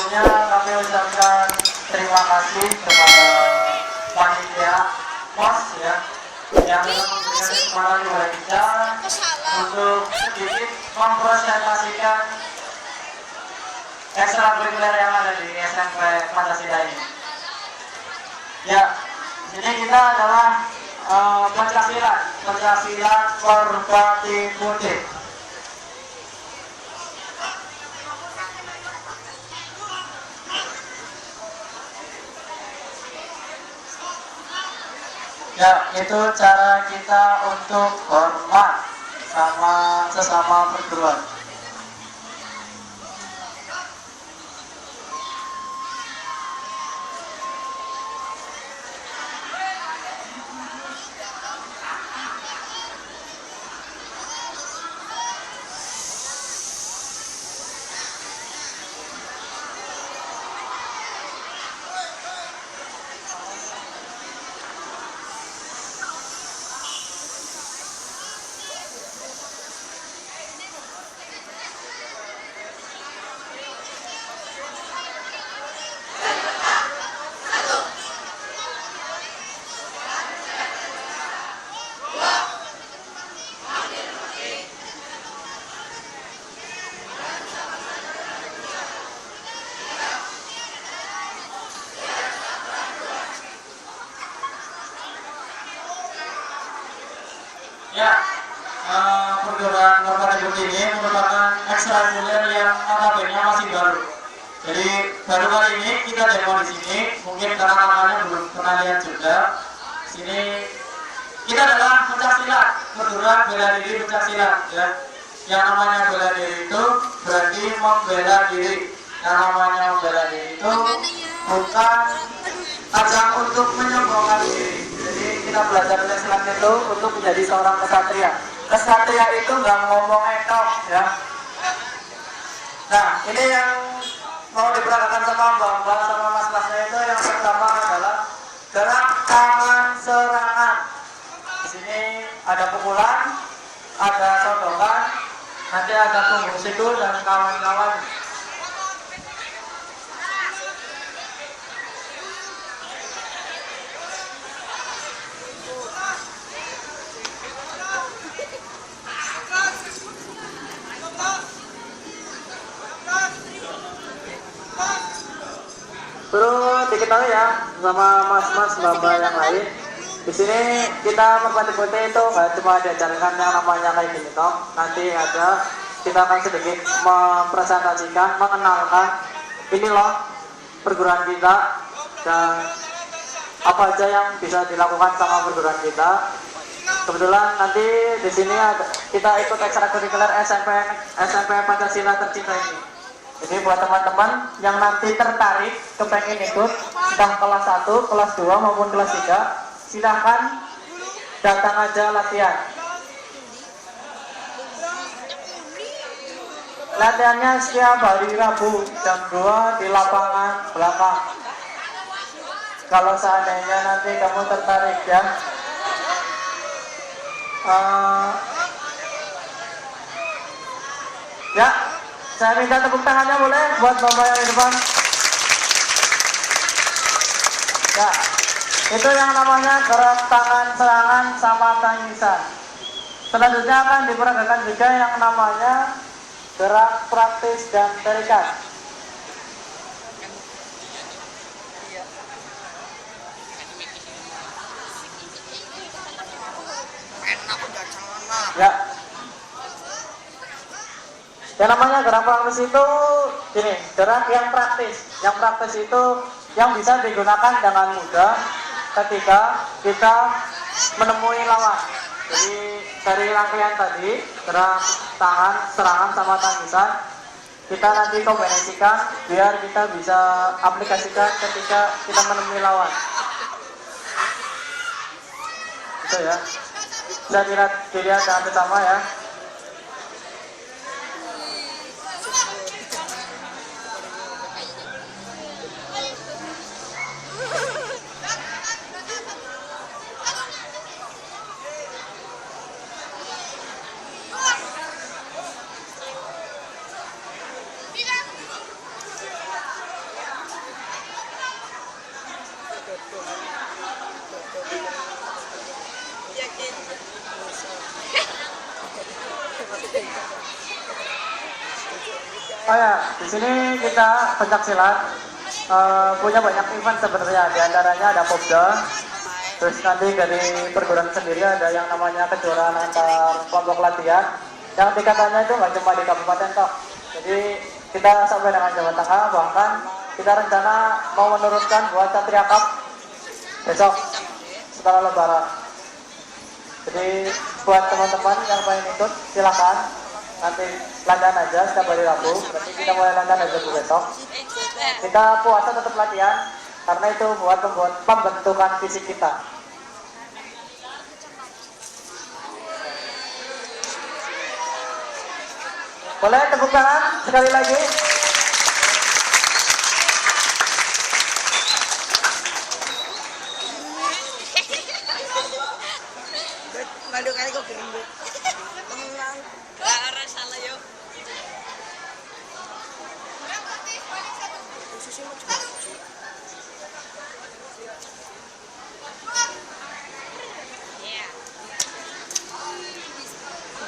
sebelumnya kami ucapkan terima kasih kepada panitia MOS ya yang telah memberikan kesempatan kepada kita untuk sedikit mempresentasikan ekstrakurikuler yang ada di SMP Pancasila ini. Ya, jadi kita adalah Pancasila Merpati Putih. Ya, itu cara kita untuk hormat sama sesama perguruan. Ya, perguruan Merpati Putih ini merupakan ekstrakurikuler yang notabene masih baru. Jadi baru kali ini kita demo di sini, mungkin karena namanya belum pernah lihat juga. Sini kita adalah Pancasila, perguruan bela diri Pancasila. Ya. Yang namanya bela diri itu berarti membela diri. Yang namanya membela diri itu bukan ajang untuk menyombongkan diri. Jadi kita belajar dari silat itu untuk menjadi seorang kesatria. Kesatria itu nggak ngomong etok ya. Nah, ini yang mau diperagakan sama mbak-mbak sama mas-masnya itu yang pertama adalah gerak tangan serangan. Di sini ada pukulan, ada sodokan, nanti ada punggung situ dan kawan-kawan. Perlu diketahui ya sama mas-mas mbak-mbak yang lain. Di sini kita Merpati Putih itu nggak cuma diajarkan yang namanya kayak gini toh. Nanti ada kita akan sedikit mempresentasikan, mengenalkan ini loh perguruan kita dan apa aja yang bisa dilakukan sama perguruan kita. Kebetulan nanti di sini kita ikut ekstrakurikuler SMP Pancasila tercinta ini. Jadi buat teman-teman yang nanti tertarik kepengen ikut sedang kelas 1, kelas 2 maupun kelas 3, silahkan datang aja latihan. Latihannya setiap hari Rabu jam 2 di lapangan belakang. Kalau seandainya nanti kamu tertarik ya. Ya, saya minta tepuk tangannya boleh buat bapak yang di depan. Ya, itu yang namanya gerak tangan serangan sama tangisan. Selanjutnya akan diperagakan juga yang namanya gerak praktis dan terikat. Ya. Yang namanya gerak praktis itu gini, gerak yang praktis. Yang praktis itu yang bisa digunakan dengan mudah ketika kita menemui lawan. Jadi dari rangkaian tadi, gerak tangan, serangan sama tangisan, kita nanti kombinasikan biar kita bisa aplikasikan ketika kita menemui lawan. Itu ya. Bisa dilihat dengan bersama ya. Oh ya, di sini kita pencak silat punya banyak event sebenarnya. Di antaranya ada Popda, terus nanti dari perguruan sendiri ada yang namanya kejuaraan antar kelompok latihan. Yang tingkatannya itu nggak cuma di kabupaten toh. Jadi kita sampai dengan Jawa Tengah, bahkan kita rencana mau menurunkan buat Satria Cup besok setelah Lebaran. Jadi buat teman-teman yang pengen ikut silahkan, nanti latihan aja setiap hari Rabu. Berarti kita mulai latihan aja besok. Kita puasa tetap latihan karena itu buat pembentukan fisik kita. Boleh tepuk tangan sekali lagi. Malu kali kok gerembuk. Tenang. Gak ada salah yo. Susu mau coba. Iya.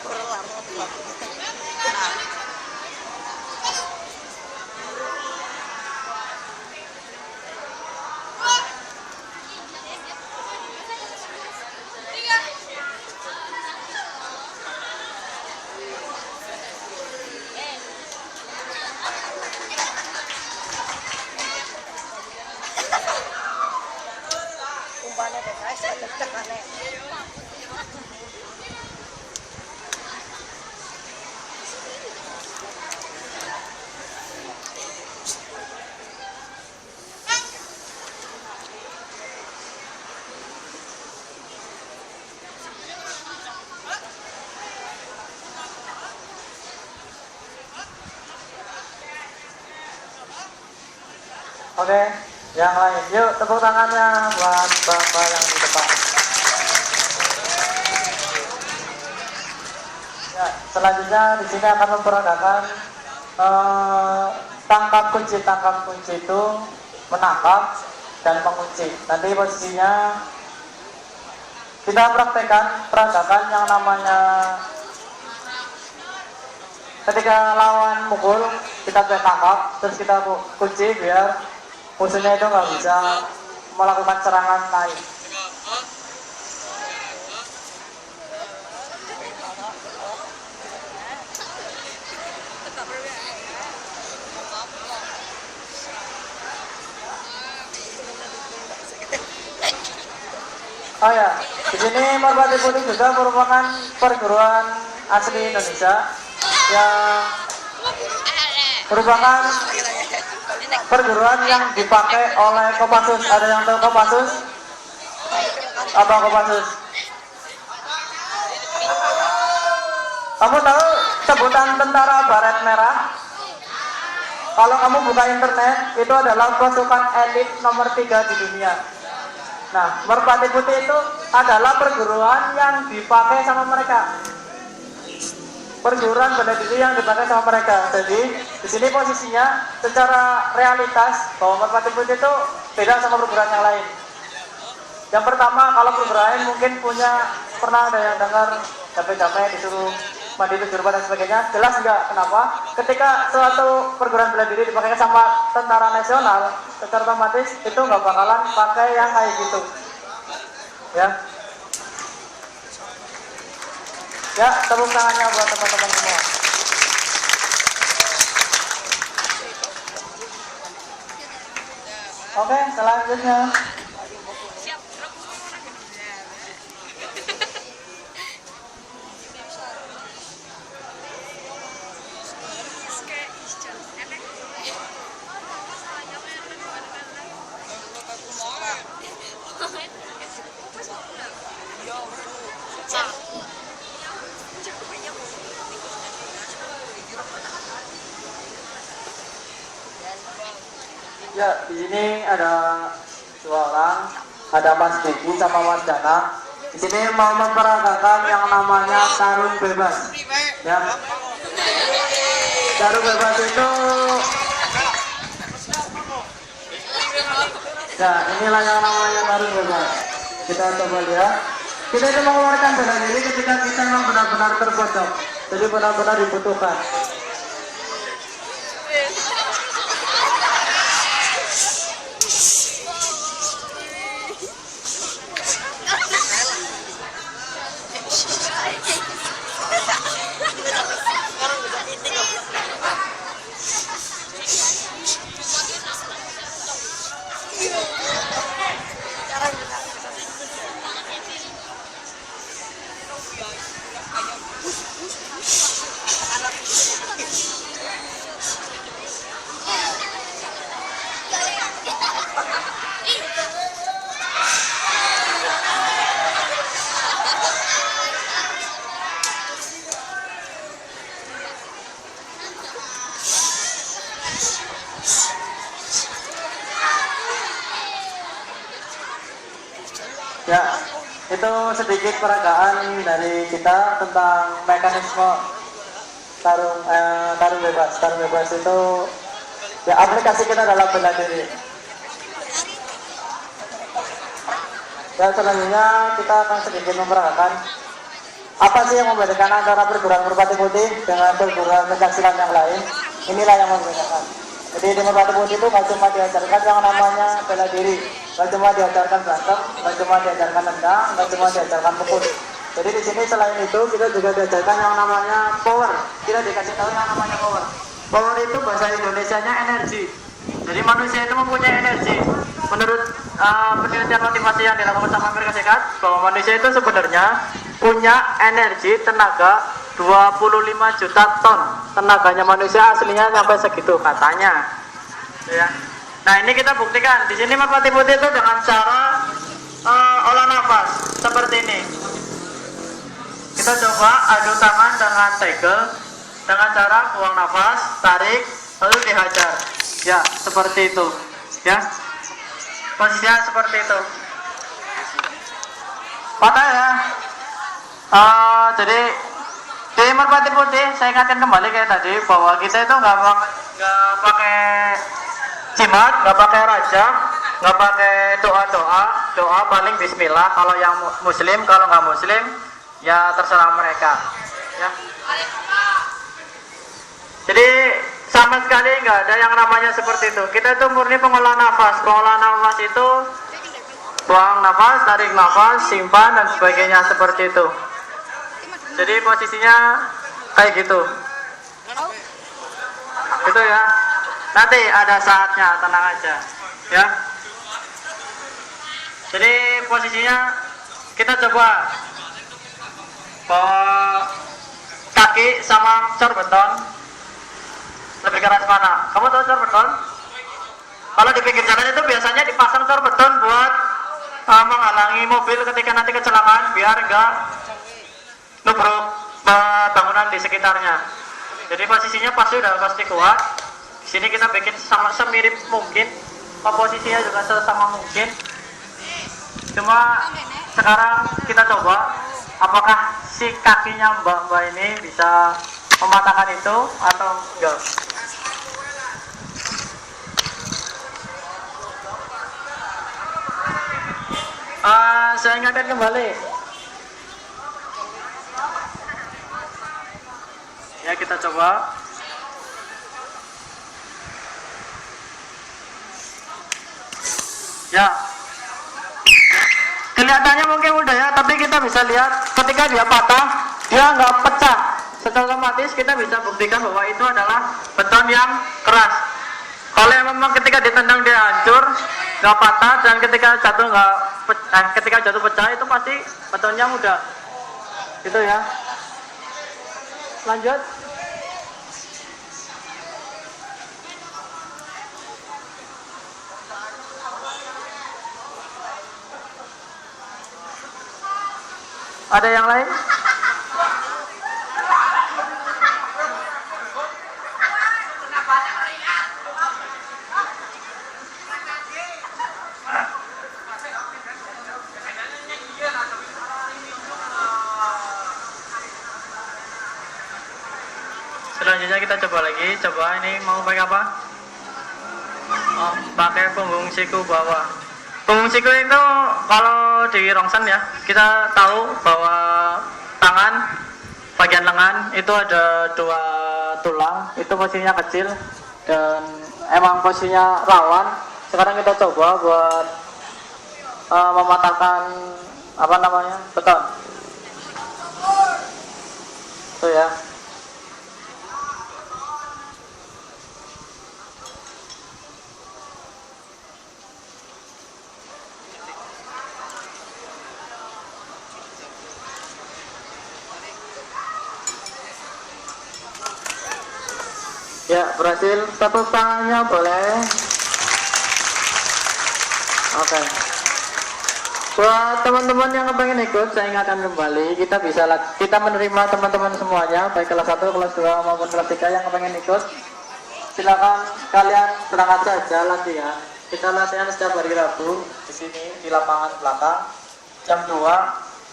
Perlar apa? Umpannya PKS cek aneh. Oke, yang lain. Yuk tepuk tangannya buat bapak yang di depan. Ya, selanjutnya di sini akan memperagakan tangkap kunci itu menangkap dan mengunci. Nanti posisinya kita praktekkan peragakan yang namanya ketika lawan mukul kita tangkap terus kita kunci biar musuhnya itu nggak bisa melakukan serangan lain. Oh ya, di sini Merpati Putih juga merupakan perguruan asli Indonesia yang merupakan perguruan yang dipakai oleh Kopassus. Ada yang tahu Kopassus? Apa Kopassus? Kamu tahu sebutan tentara baret merah? Kalau kamu buka internet, itu adalah pasukan elit nomor 3 di dunia. Nah, Merpati Putih itu adalah perguruan yang dipakai sama mereka. Perguruan bela diri yang dipakai sama mereka. Jadi di sini posisinya secara realitas bahwa Merpati Putih itu beda sama perguruan yang lain. Yang pertama, kalau perguruan lain mungkin pernah ada yang dengar capek-capek disuruh mandi 7 rupa dan sebagainya. Jelas enggak kenapa? Ketika suatu perguruan bela diri dipakai sama tentara nasional, secara otomatis itu nggak bakalan pakai yang kayak gitu. Ya. Ya, tepuk tangannya buat teman-teman semua. Oke, selanjutnya. Ya, di sini ada 2 orang, ada Mas Diki sama Mas Dana. Di sini mau memperagakan yang namanya tarung bebas. Ya, tarung bebas itu, ya inilah yang namanya tarung bebas. Kita coba lihat. Kita itu mengeluarkan bela diri ketika kita memang benar-benar terpojok. Jadi benar-benar dibutuhkan. Ya, itu sedikit peragaan dari kita tentang mekanisme tarung bebas. Tarung bebas itu ya aplikasi kita dalam bela diri. Dan selanjutnya kita akan sedikit memperagakan apa sih yang membedakan antara perguruan Merpati Putih dengan perguruan pencaksilat yang lain. Inilah yang membedakan. Jadi di Merpati Putih itu nggak cuma diajarkan yang namanya bela diri, nggak cuma diajarkan berantem, nggak cuma diajarkan nendang, nggak cuma diajarkan pukul. Jadi di sini selain itu kita juga diajarkan yang namanya power. Kita dikasih tahu yang namanya power. Power itu bahasa Indonesianya energi. Jadi manusia itu mempunyai energi. Menurut penelitian motivasi yang dilakukan sama Amerika Serikat, bahwa manusia itu sebenarnya punya energi tenaga 25 juta ton. Tenaganya manusia aslinya sampai segitu katanya. Ya. Nah ini kita buktikan. Di sini Merpati Putih itu dengan cara olah nafas seperti ini. Kita coba adu tangan dengan tegel dengan cara buang nafas, tarik, lalu dihajar. Ya, seperti itu. Ya. Posisinya seperti itu. Patah ya. Jadi di Merpati Putih saya ingatkan kembali kayak tadi bahwa kita itu nggak pakai jimat, nggak pakai raja, nggak pakai doa paling Bismillah kalau yang Muslim, kalau nggak Muslim ya terserah mereka. Ya. Jadi sama sekali nggak ada yang namanya seperti itu. Kita itu murni pengolahan nafas. Pengolahan nafas itu buang nafas, tarik nafas, simpan dan sebagainya seperti itu. Jadi posisinya kayak gitu. Gitu ya. Nanti ada saatnya, tenang aja. Ya. Jadi posisinya kita coba bawa kaki sama cor beton. Lebih keras mana? Kamu tahu cor beton? Kalau di pinggir jalan itu biasanya dipasang cor beton buat menghalangi mobil ketika nanti kecelakaan biar enggak nubruk bangunan di sekitarnya. Jadi posisinya pasti kuat. Di sini kita bikin sama semirip mungkin, posisinya juga sesama mungkin. Cuma sekarang kita coba apakah si kakinya mbak ini bisa mematahkan itu atau enggak. Saya ingatkan kembali. Ya kita coba. Ya. Kelihatannya mungkin mudah ya, tapi kita bisa lihat ketika dia patah, dia nggak pecah. Secara otomatis kita bisa buktikan bahwa itu adalah beton yang keras. Kalau memang ketika ditendang dia hancur, nggak patah, dan ketika jatuh pecah itu pasti betonnya mudah. Gitu ya. Lanjut. Ada yang lain? Selanjutnya kita coba lagi. Coba ini mau pakai apa? Oh, pakai punggung siku bawah. Punggung siku itu kalau di rongsen ya, kita tahu bahwa tangan bagian lengan itu ada 2 tulang, itu posisinya kecil dan emang posisinya rawan. Sekarang kita coba buat mematahkan apa namanya, beton. Tuh ya. Ya, berhasil. Tepuk tangannya boleh. Oke. Buat teman-teman yang pengen ikut, saya ingatkan kembali, kita menerima teman-teman semuanya, baik kelas 1, kelas 2 maupun kelas 3 yang pengen ikut. Silakan kalian berangkat saja latihan. Kita latihan setiap hari Rabu di sini di lapangan belakang. jam 2.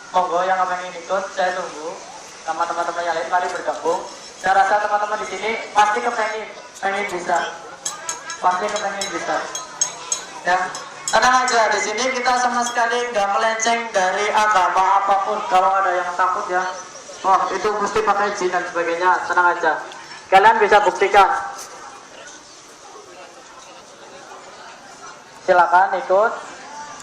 Monggo yang pengen ikut, saya tunggu. Sama teman-teman yang lain mari bergabung. Saya rasa teman-teman di sini pasti pengen bisa. Pasti kepengen bisa. Ya, tenang aja, di sini kita sama sekali nggak melenceng dari agama apapun. Kalau ada yang takut ya, wah itu mesti pakai jin dan sebagainya, tenang aja. Kalian bisa buktikan. Silakan ikut.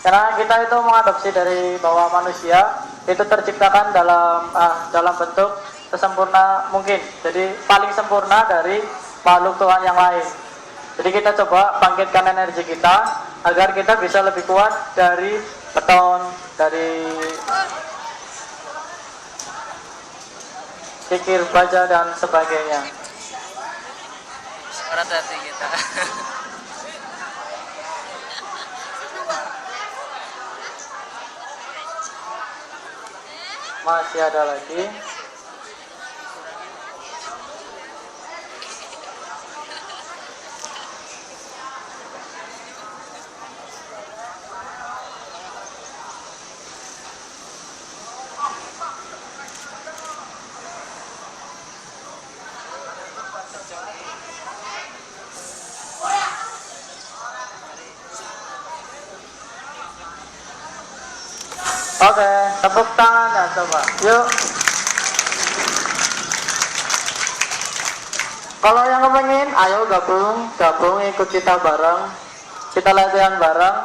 Karena kita itu mengadopsi dari bahwa manusia itu terciptakan dalam bentuk sesempurna mungkin. Jadi paling sempurna dari makhluk Tuhan yang lain. Jadi kita coba bangkitkan energi kita agar kita bisa lebih kuat dari beton, dari kikir baja dan sebagainya. Berat hati kita. Masih ada lagi. Oke, tepuk tangan ya coba. Yuk. Kalau yang kepengen, ayo gabung ikut kita bareng. Kita latihan bareng.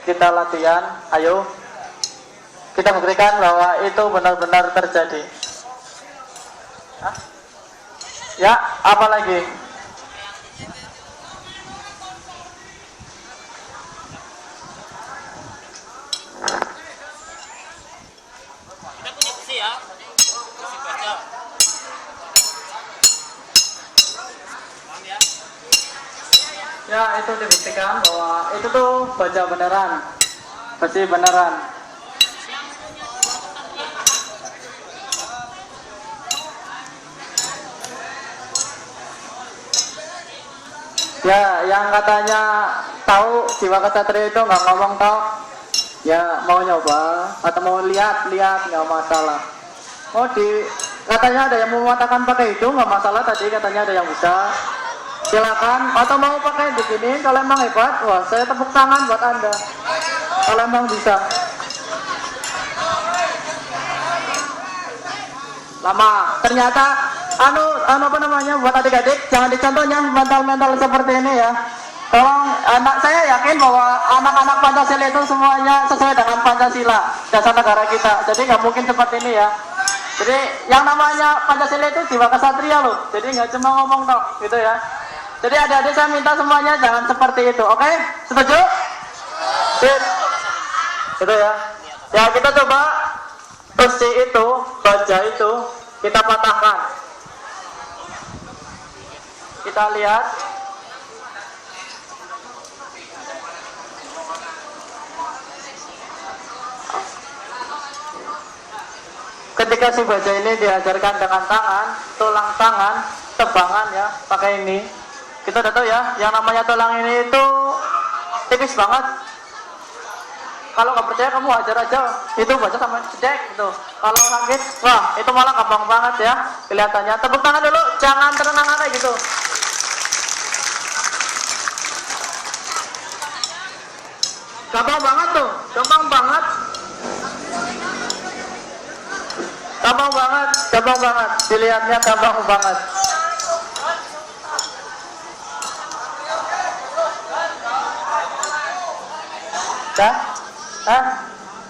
Kita latihan, ayo. Kita buktikan bahwa itu benar-benar terjadi. Hah? Ya, apa lagi? Ya, itu dibuktikan bahwa itu tuh baja beneran, besi beneran. Ya, yang katanya tahu jiwa kesatria itu nggak ngomong tau. Ya, mau nyoba atau mau lihat nggak masalah. Katanya ada yang mau mengatakan pakai itu nggak masalah, tadi katanya ada yang bisa. Silakan, atau mau pakai di sini kalau emang hebat, wah saya tepuk tangan buat Anda. Kalau emang bisa. Lama, ternyata apa namanya buat adik-adik jangan dicontohnya mental seperti ini ya. Tolong, anak saya yakin bahwa anak-anak Pancasila itu semuanya sesuai dengan Pancasila, dasar negara kita. Jadi nggak mungkin seperti ini ya. Jadi yang namanya Pancasila itu jiwa kesatria loh. Jadi nggak cuma ngomong dong, gitu ya. Jadi adik-adik saya minta semuanya jangan seperti itu, oke? Setuju? Sip. Itu ya. Ya kita coba besi itu, baja itu kita patahkan. Kita lihat. Ketika si baja ini diajarkan dengan tangan, tulang tangan, tebangan ya, pakai ini. Kita udah tahu ya, yang namanya tulang ini itu tipis banget. Kalau nggak percaya kamu hajar aja, itu baca sama cedek gitu. Kalau sakit, wah itu malah gampang banget ya kelihatannya. Tepuk tangan dulu, jangan terenang kayak gitu. Gampang banget tuh, gampang banget. Gampang banget, dilihatnya gampang banget.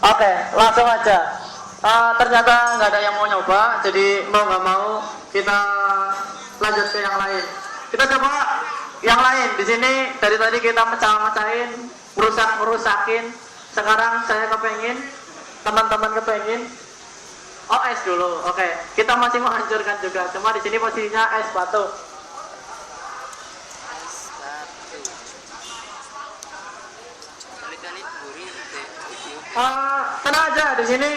Oke, langsung aja. Ternyata nggak ada yang mau nyoba, jadi mau nggak mau kita lanjut ke yang lain. Kita coba yang lain. Di sini dari tadi kita mecah-mecahin, merusakin. Sekarang saya kepengin, teman-teman kepengin es dulu. Oke, kita masih menghancurkan juga. Cuma di sini posisinya es batu. Tenang aja di sini,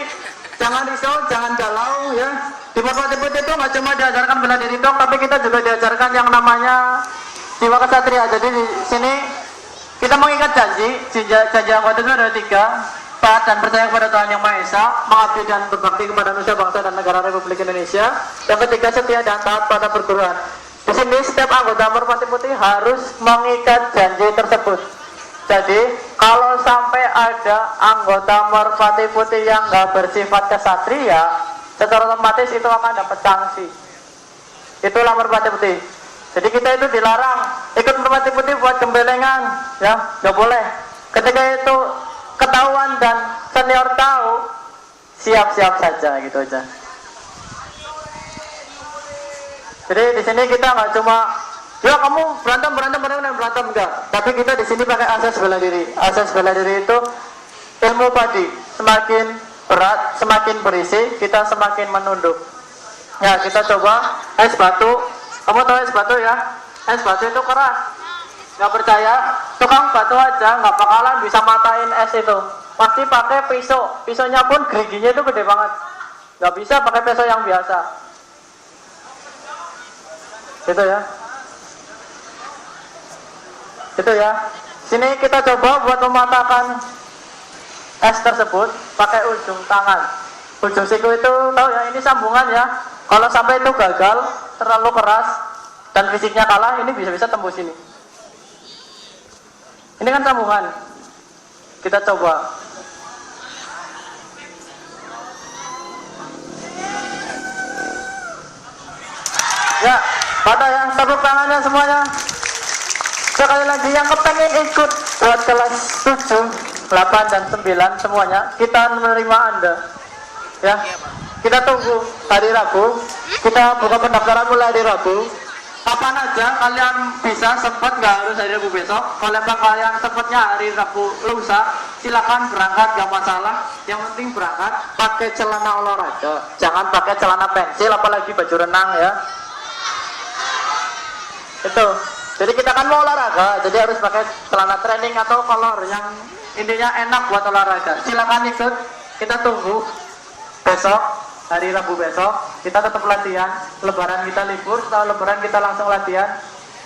jangan risau, jangan galau ya. Di Merpati Putih itu nggak cuma diajarkan bela diri dong, tapi kita juga diajarkan yang namanya jiwa kesatria. Jadi di sini Kita mengikat janji anggota itu ada 3. Taat dan percaya kepada Tuhan Yang Maha Esa, mengabdi dan berbakti kepada manusia, bangsa dan negara Republik Indonesia. Yang ketiga, setia dan taat pada perguruan. Di sini setiap anggota Merpati Putih harus mengikat janji tersebut. Jadi kalau sampai ada anggota Merpati Putih yang nggak bersifat kesatria, secara otomatis itu akan dapat sanksi. Itulah Merpati Putih. Jadi kita itu dilarang ikut Merpati Putih buat gembelengan, ya, nggak boleh. Ketika itu ketahuan dan senior tahu, siap-siap saja gitu aja. Jadi di sini kita nggak cuma, ya kamu berantem enggak. Tapi kita di sini pakai asas bela diri. Asas bela diri itu ilmu padi. Semakin berat, semakin berisi, kita semakin menunduk. Ya, kita coba es batu. Kamu tahu es batu ya? Es batu itu keras. Nggak percaya? Tukang batu aja nggak bakalan bisa matain es itu. Pasti pakai pisau. Pisaunya pun geriginya itu gede banget. Nggak bisa pakai pisau yang biasa. Gitu ya. Gitu ya. Sini kita coba buat mematahkan es tersebut pakai ujung tangan. Ujung siku itu tahu ya, ini sambungan ya. Kalau sampai itu gagal, terlalu keras dan fisiknya kalah, ini bisa-bisa tembus ini. Ini kan sambungan. Kita coba. Ya, pada yang tepuk tangannya semuanya. Sekali lagi yang kepengen ikut buat kelas 7, 8 dan 9 semuanya, kita menerima Anda. Ya. Kita tunggu hari Rabu. Kita buka pendaftaran mulai hari Rabu. Kapan aja kalian bisa, sempat, nggak harus hari Rabu besok. Kalau emang kalian sempatnya hari Rabu lusa, silakan berangkat, nggak masalah. Yang penting berangkat pakai celana olahraga, jangan pakai celana pensil, apalagi baju renang ya. Itu. Jadi kita kan mau olahraga, jadi harus pakai celana training atau kolor yang intinya enak buat olahraga. Silakan ikut. Kita tunggu besok. Hari Rabu besok kita tetap latihan. Lebaran kita libur, setelah Lebaran kita langsung latihan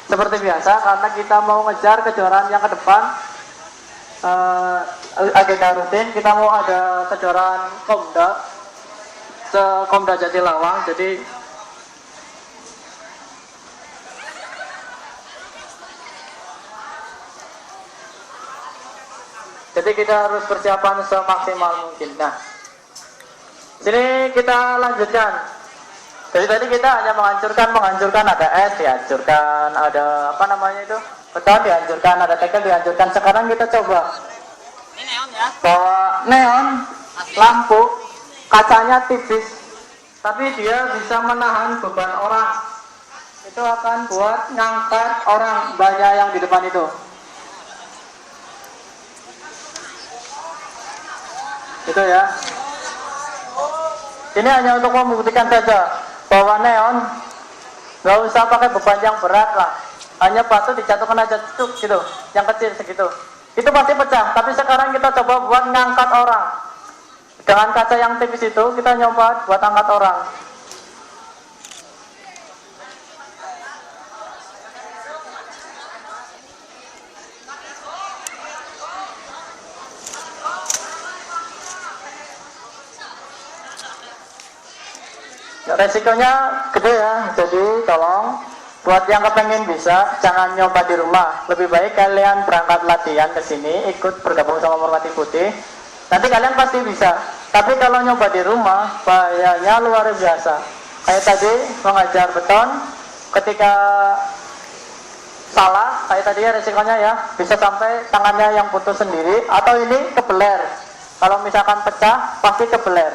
seperti biasa karena kita mau ngejar kejuaraan yang ke depan. Agenda rutin kita mau ada kejuaraan Komda Jatilawang. Jadi kita harus persiapan semaksimal mungkin. Nah, sini kita lanjutkan. Jadi tadi kita hanya menghancurkan, ada es dihancurkan, ada apa namanya itu, beton dihancurkan, ada tekel dihancurkan. Sekarang kita coba Ini neon ya? bawa neon, lampu, kacanya tipis, tapi dia bisa menahan beban orang. Itu akan buat ngangkat orang banyak yang di depan itu. Itu ya. Ini hanya untuk membuktikan saja bahwa neon nggak usah pakai beban yang berat lah, hanya batu dijatuhkan aja cuk gitu, yang kecil segitu, itu pasti pecah. Tapi sekarang kita coba buat ngangkat orang dengan kaca yang tipis itu, kita nyoba buat angkat orang. Resikonya gede ya, jadi tolong buat yang kepengen bisa jangan nyoba di rumah. Lebih baik kalian berangkat latihan ke sini, ikut bergabung sama Merpati Putih. Nanti kalian pasti bisa. Tapi kalau nyoba di rumah bahayanya luar biasa. Kayak tadi mengajar beton, ketika salah kayak tadi ya, resikonya ya bisa sampai tangannya yang putus sendiri atau ini kebeler. Kalau misalkan pecah pasti kebeler.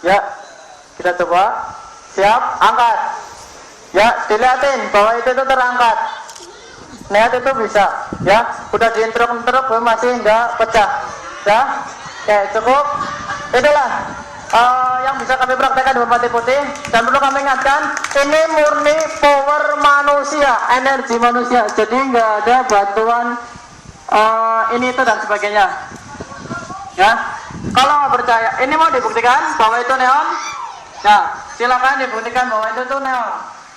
Ya, kita coba. Siap, angkat. Ya, dilihatin bahwa itu terangkat. Niat itu bisa. Ya, udah diintruk-intruk masih enggak pecah. Ya, oke, cukup. Itulah yang bisa kami praktekkan di Merpati Putih. Dan perlu kami ingatkan, ini murni power manusia, energi manusia. Jadi nggak ada bantuan ini itu dan sebagainya. Ya. Kalau nggak percaya, ini mau dibuktikan bahwa itu neon. Nah, silakan dibuktikan bahwa itu tuh neon.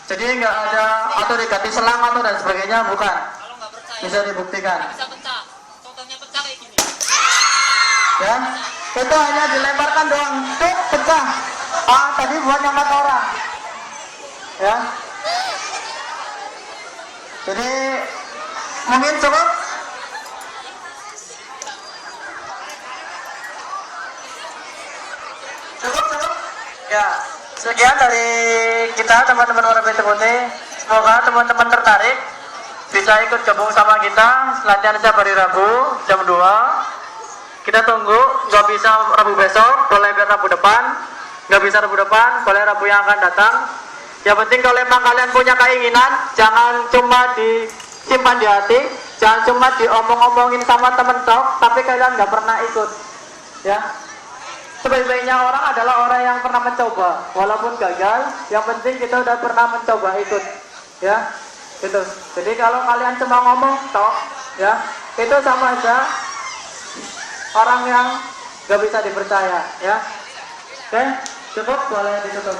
Jadi nggak ada atau diganti selang atau dan sebagainya, bukan. Kalau nggak percaya, Bisa dibuktikan. bisa pecah. Contohnya pecah kayak gini. Ya, itu hanya dilemparkan doang, tuh pecah. Tadi buat nyangkat orang. Ya. Jadi mungkin cukup. Cukup. Ya, sekian dari kita teman-teman warga Putih. Semoga teman-teman tertarik bisa ikut gabung sama kita latihan setiap hari Rabu jam 2. Kita tunggu, nggak bisa Rabu besok, boleh Rabu depan, nggak bisa Rabu depan, boleh Rabu yang akan datang. Yang penting kalau memang kalian punya keinginan, jangan cuma disimpan di hati, jangan cuma diomong-omongin sama temen tok, tapi kalian nggak pernah ikut. Ya, sebaik-baiknya orang adalah orang yang pernah mencoba, walaupun gagal. Yang penting kita udah pernah mencoba ikut, ya, gitu. Jadi kalau kalian cuma ngomong tok, ya, itu sama aja orang yang nggak bisa dipercaya, ya. Oke, cukup, boleh ditutup.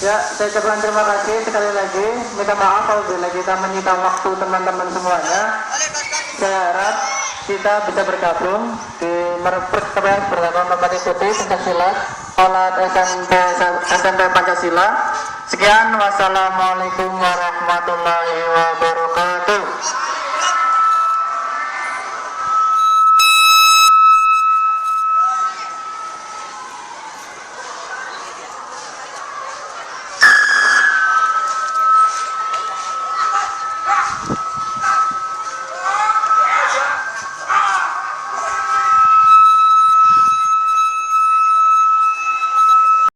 Ya, saya ucapkan terima kasih sekali lagi. Minta maaf apabila kita menyita waktu teman-teman semuanya. Saya harap kita bisa bergabung di pertemuan bersama Merpati Putih Pencaksilat Olat SMP Pancasila. Sekian, wassalamualaikum warahmatullahi wabarakatuh.